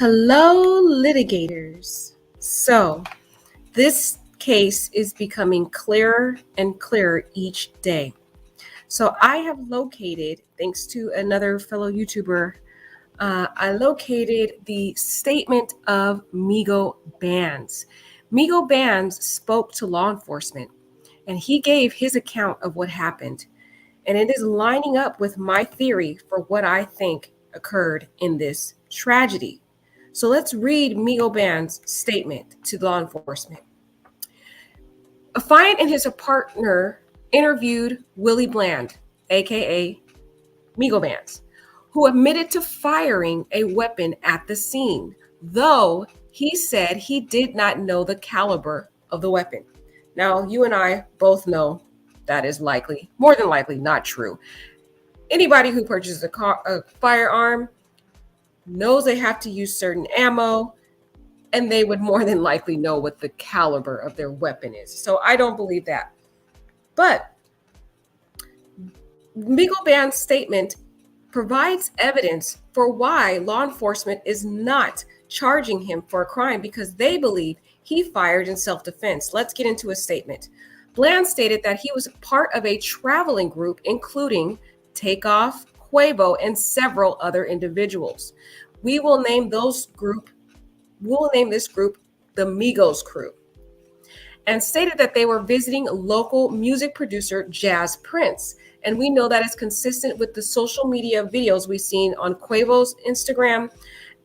Hello, litigators. So, this case is becoming clearer and clearer each day. So, I have located, thanks to another fellow YouTuber, I located the statement of Migo Bands. Migo Bands spoke to law enforcement and he gave his account of what happened. And it is lining up with my theory for what I think occurred in this tragedy. So let's read Migo Band's statement to law enforcement. Affiant and his partner interviewed Willie Bland, aka Migo Bands, who admitted to firing a weapon at the scene, though he said he did not know the caliber of the weapon. Now, you and I both know that is more than likely, not true. Anybody who purchases a firearm knows they have to use certain ammo, and they would more than likely know what the caliber of their weapon is. So I don't believe that. But Migo Band's statement provides evidence for why law enforcement is not charging him for a crime, because they believe he fired in self-defense. Let's get into his statement. Bland stated that he was part of a traveling group, including Takeoff, Quavo, and several other individuals. We will name this group the Migos crew, and stated that they were visiting local music producer Jazz Prince. And we know that is consistent with the social media videos we've seen on Quavo's Instagram,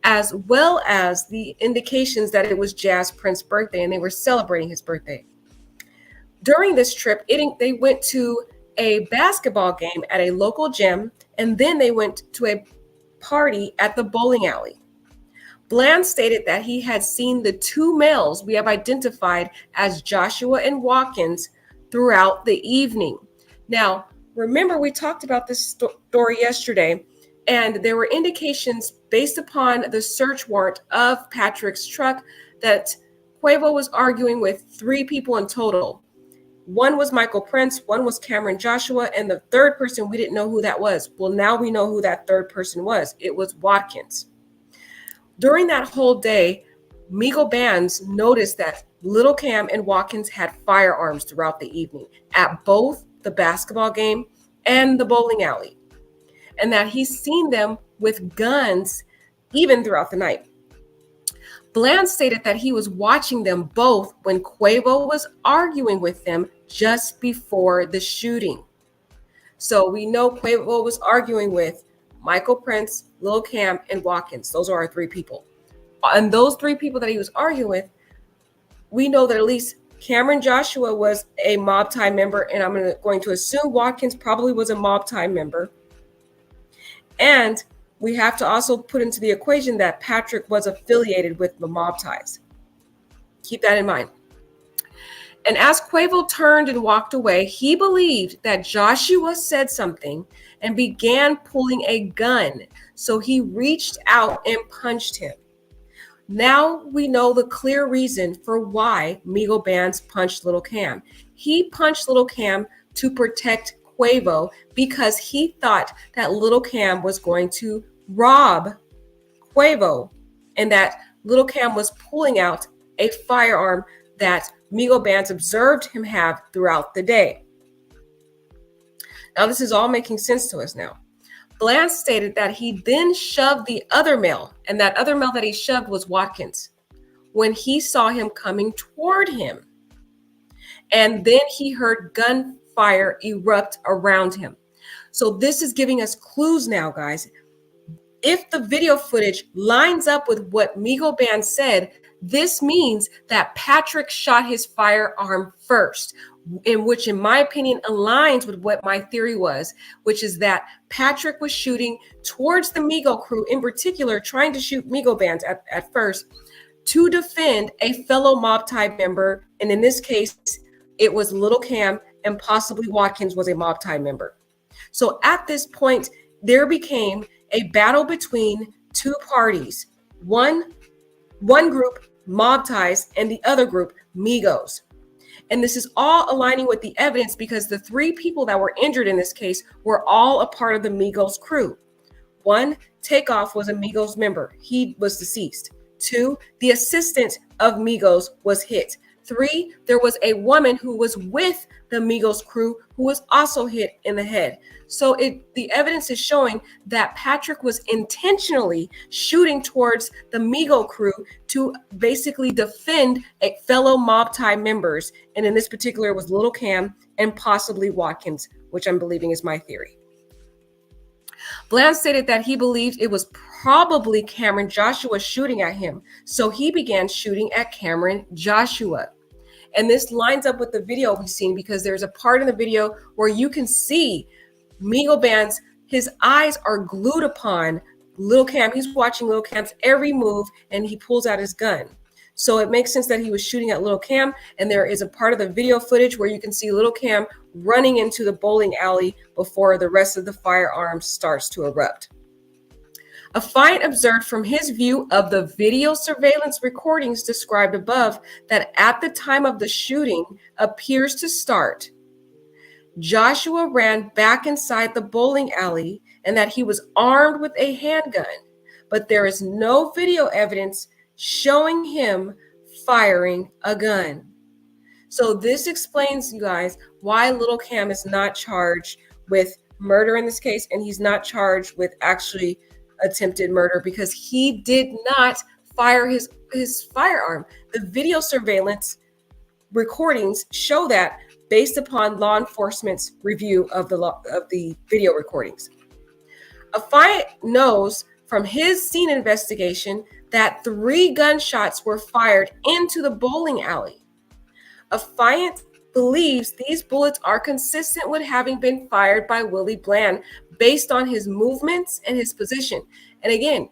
as well as the indications that it was Jazz Prince's birthday and they were celebrating his birthday. During this trip, they went to a basketball game at a local gym, and then they went to a party at the bowling alley. Bland stated that he had seen the two males we have identified as Joshua and Watkins throughout the evening. Now, remember, we talked about this story yesterday, and there were indications based upon the search warrant of Patrick's truck that Quavo was arguing with three people in total. One was Michael Prince, one was Cameron Joshua, and the third person, we didn't know who that was. Well, now we know who that third person was. It was Watkins. During that whole day, Migo Bands noticed that Little Cam and Watkins had firearms throughout the evening at both the basketball game and the bowling alley, and that he's seen them with guns even throughout the night. Bland stated that he was watching them both when Quavo was arguing with them just before the shooting. So we know Quavo was arguing with Michael Prince, Lil Cam, and Watkins. Those are our three people. And those three people that he was arguing with, we know that at least Cameron Joshua was a Mob Tie member, and I'm going to assume Watkins probably was a Mob Tie member. And we have to also put into the equation that Patrick was affiliated with the Mob Ties. Keep that in mind. And as Quavo turned and walked away, he believed that Joshua said something and began pulling a gun. So he reached out and punched him. Now we know the clear reason for why Migo Bands punched Little Cam. He punched Little Cam to protect Quavo because he thought that Little Cam was going to rob Quavo, and that Little Cam was pulling out a firearm that Migo Bands observed him have throughout the day. Now, this is all making sense to us now. Bland stated that he then shoved the other male, and that other male that he shoved was Watkins, when he saw him coming toward him. And then he heard gunfire erupt around him. So this is giving us clues now, guys. If the video footage lines up with what Migo Band said, this means that Patrick shot his firearm first, which in my opinion aligns with what my theory was, which is that Patrick was shooting towards the Migo crew, in particular trying to shoot Migo Bands at first to defend a fellow Mob Tie member. And in this case, it was Little Cam, and possibly Watkins was a Mob Tie member. So at this point, there became a battle between two parties. One group, Mob Ties, and the other group, Migos. And this is all aligning with the evidence because the three people that were injured in this case were all a part of the Migos crew. 1, Takeoff was a Migos member. He was deceased. 2, the assistant of Migos was hit. 3, there was a woman who was with the Migos crew who was also hit in the head. So the evidence is showing that Patrick was intentionally shooting towards the Migo crew to basically defend a fellow Mob Tie members. And in this particular, it was Little Cam and possibly Watkins, which I'm believing is my theory. Bland stated that he believed it was probably Cameron Joshua shooting at him. So he began shooting at Cameron Joshua. And this lines up with the video we've seen because there's a part in the video where you can see Migo Bands, his eyes are glued upon Lil Cam. He's watching Lil Cam's every move and he pulls out his gun. So it makes sense that he was shooting at Lil Cam. And there is a part of the video footage where you can see Lil Cam running into the bowling alley before the rest of the firearms starts to erupt. Affiant observed from his view of the video surveillance recordings described above that at the time of the shooting appears to start, Joshua ran back inside the bowling alley and that he was armed with a handgun, but there is no video evidence showing him firing a gun. So this explains, you guys, why Little Cam is not charged with murder in this case, and he's not charged with actually attempted murder because he did not fire his firearm. The video surveillance recordings show that based upon law enforcement's review of the video recordings. Affiant knows from his scene investigation that 3 gunshots were fired into the bowling alley. Affiant believes these bullets are consistent with having been fired by Willie Bland based on his movements and his position. And again,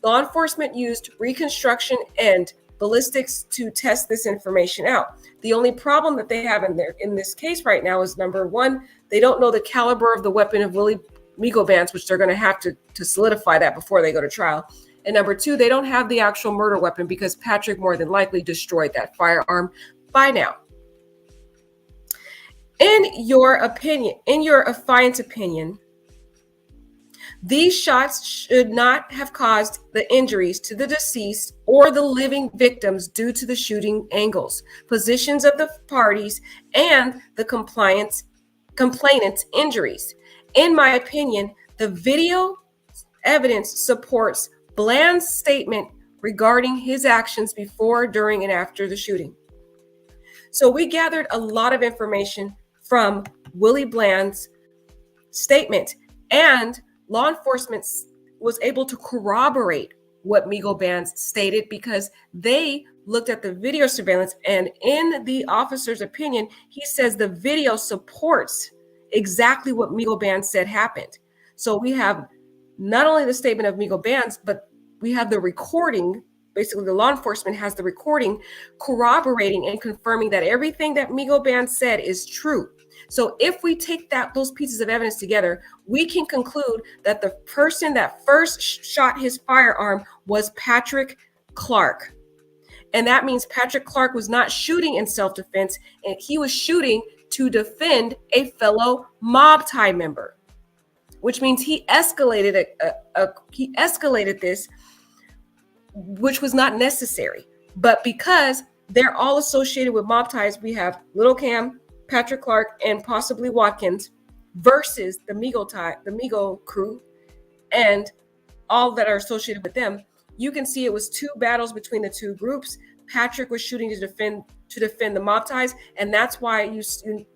law enforcement used reconstruction and ballistics to test this information out. The only problem that they have in this case right now is, number 1, they don't know the caliber of the weapon of Willie Migo Bands, which they're going to have to solidify that before they go to trial. And number 2, they don't have the actual murder weapon because Patrick more than likely destroyed that firearm by now. In your Affiant's opinion, these shots should not have caused the injuries to the deceased or the living victims due to the shooting angles, positions of the parties, and the complainant's injuries. In my opinion, the video evidence supports Bland's statement regarding his actions before, during, and after the shooting. So we gathered a lot of information from Willie Bland's statement, and law enforcement was able to corroborate what Migo Bands stated because they looked at the video surveillance, and in the officer's opinion, he says the video supports exactly what Migo Bands said happened. So we have not only the statement of Migo Bands, but we have the recording. Basically, the law enforcement has the recording corroborating and confirming that everything that Migo Bands said is true. So if we take those pieces of evidence together, we can conclude that the person that first shot his firearm was Patrick Clark. And that means Patrick Clark was not shooting in self-defense, and he was shooting to defend a fellow Mob Tie member, which means he escalated this, which was not necessary. But because they're all associated with Mob Ties, we have Little Cam, Patrick Clark, and possibly Watkins versus the Migo crew and all that are associated with them. You can see it was 2 battles between the 2 groups. Patrick was shooting to defend the Mob Ties, and that's why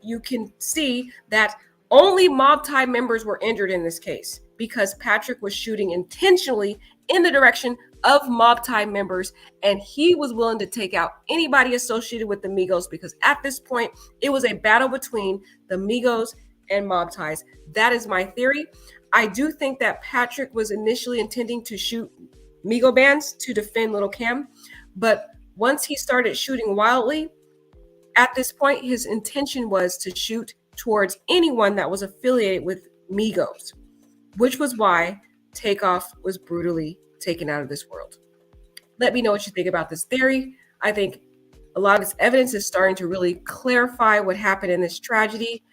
you can see that only Mob Tie members were injured in this case because Patrick was shooting intentionally in the direction of Mob Tie members, and he was willing to take out anybody associated with the Migos because at this point it was a battle between the Migos and Mob Ties. That is my theory. I do think that Patrick was initially intending to shoot Migo Bands to defend Little Cam, but once he started shooting wildly, at this point his intention was to shoot towards anyone that was affiliated with Migos, which was why Takeoff was brutally taken out of this world. Let me know what you think about this theory. I think a lot of this evidence is starting to really clarify what happened in this tragedy,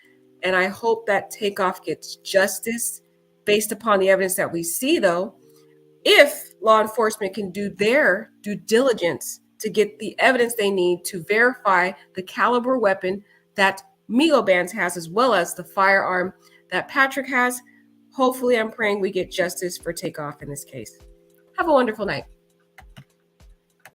and I hope that Takeoff gets justice Based upon the evidence that we see, though, if law enforcement can do their due diligence to get the evidence they need to verify the caliber weapon that Migo Bands has, as well as the firearm that Patrick has, hopefully I'm praying we get justice for Takeoff in this case. Have a wonderful night.